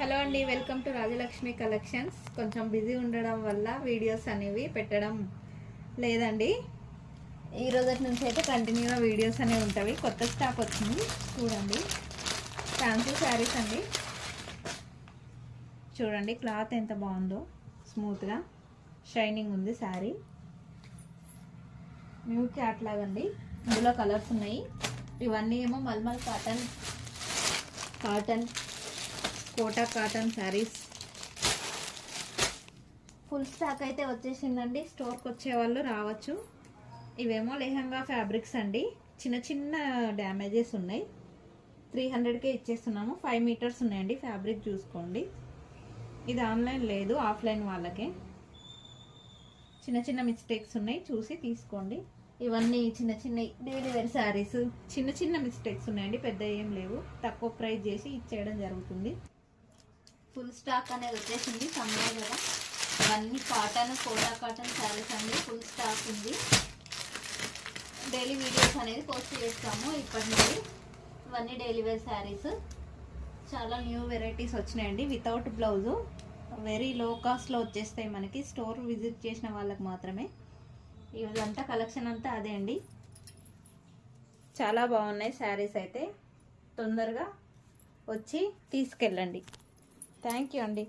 Hello అండి, welcome to Rajalakshmi collections. కొంచెం busy ఉండడం వల్ల వీడియోస్ అనేవి పెట్టడం లేదండి. ఈ రోజు నుంచి అయితే కంటిన్యూగా వీడియోస్ అనేవి ఉంటాయి. కొత్త స్టాక్ వచ్చింది చూడండి. ఫ్యాన్సీ శారీస్ అండి. చూడండి క్లాత్ ఎంత బాగుందో, స్మూత్గా షైనింగ్ ఉంది శారీ. న్యూ క్యాట్ లాగండి. ఇందులో కలర్స్ ఉన్నాయి. ఇవన్నీ ఏమో mulmul cotton Kota cotton saris. Full stock అయితే వచ్చేసిందండి. స్టోర్కి వచ్చే వాళ్ళు రావచ్చు. ఇవేమో లెహంగా ఫ్యాబ్రిక్స్ అండి. చిన్న చిన్న డ్యామేజెస్ ఉన్నాయి. 300కే ఇచ్చేస్తున్నాము. 5 మీటర్స్ ఉన్నాయండి. ఫ్యాబ్రిక్ చూసుకోండి. ఇది ఆన్లైన్ లేదు, ఆఫ్లైన్ వాళ్ళకే. చిన్న చిన్న మిస్టేక్స్ ఉన్నాయి, చూసి తీసుకోండి. ఇవన్నీ చిన్న చిన్న డైలీ వేర్ శారీస్. చిన్న చిన్న మిస్టేక్స్ ఉన్నాయండి, పెద్ద ఏం లేవు. తక్కువ ప్రైస్ చేసి ఇచ్చేయడం జరుగుతుంది. ఫుల్ స్టాక్ అనేది వచ్చేసింది. సమ్మర్ కదా, ఇవన్నీ కాటన్ కోటా కాటన్ శారీస్ అండి. ఫుల్ స్టాక్ ఉంది. డైలీ వీడియోస్ అనేది పోస్ట్ చేస్తాము ఇప్పటి నుండి. ఇవన్నీ డైలీ వేర్ శారీస్. చాలా న్యూ వెరైటీస్ వచ్చినాయండి. వితౌట్ బ్లౌజు, వెరీ లో కాస్ట్లో వచ్చేస్తాయి మనకి. స్టోర్ విజిట్ చేసిన వాళ్ళకి మాత్రమే. ఇదంతా కలెక్షన్ అంతా అదే అండి. చాలా బాగున్నాయి శారీస్ అయితే. తొందరగా వచ్చి తీసుకెళ్ళండి. థ్యాంక్ యూ అండి.